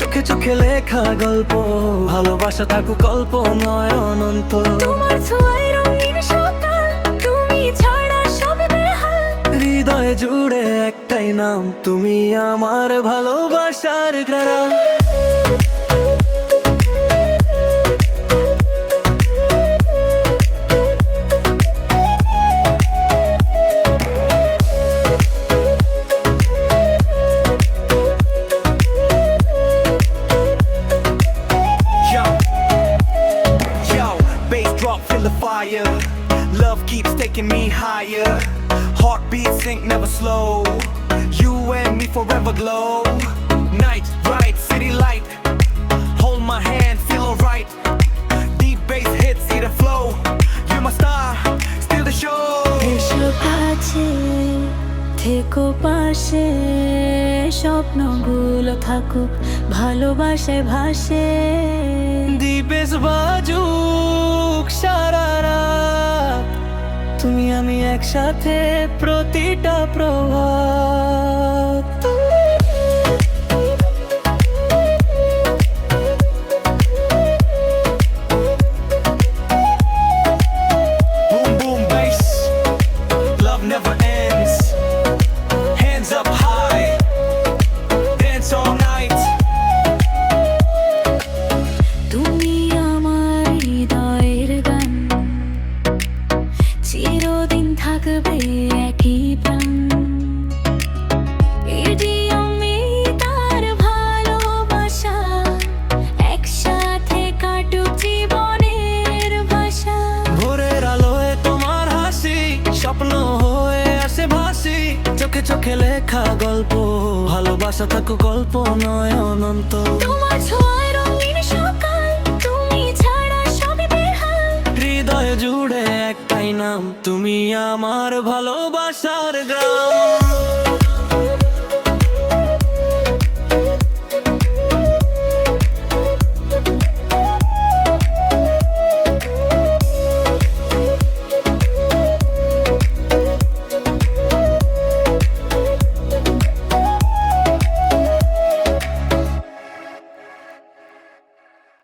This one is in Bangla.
চোখে চোখে লেখা গল্প, ভালোবাসা থাকুক গল্প নয় অনন্ত। তোমার ছোঁয়ায় রঙিন সকাল, তুমি ছাড়া সব বেহাল। হৃদয় জুড়ে একটাই নাম, তুমি আমার ভালোবাসার গ্রাম। Feel the fire, love keeps taking me higher. Heartbeat sync, never slow. You and me forever glow. Night, bright, city light. Hold my hand, feel alright. Deep bass hits, see the flow. You're my star, still the show. এসো কাছে, থেকো পাশে, স্বপ্নগুলো থাকুক ভালোবাসায় ভাসে। দিবেশ বাজুক সারা রাত, তুমি আমি একসাথে প্রতিটা প্রভাত। Boom, boom, bass. Love never ends. Hands up high. Dance all night. তুমি আমার হৃদয়ের গান, চিরদিন থাকবে একই প্রাণ। এটি আমি তার ভালোবাসা, একসাথে কাটুক জীবনের ভাষা। ভোরের আলোয় তোমার হাসি, স্বপ্ন হয়ে আসে ভাসি। চোখে চোখে লেখা গল্প, ভালোবাসা থাকুক গল্প নয় অনন্ত। তোমার ছোঁয়ায় রঙিন সকাল, তুমি ছাড়া সবই বেহাল। হৃদয় জুড়ে একটাই নাম, তুমি আমার ভালোবাসার গ্রাম।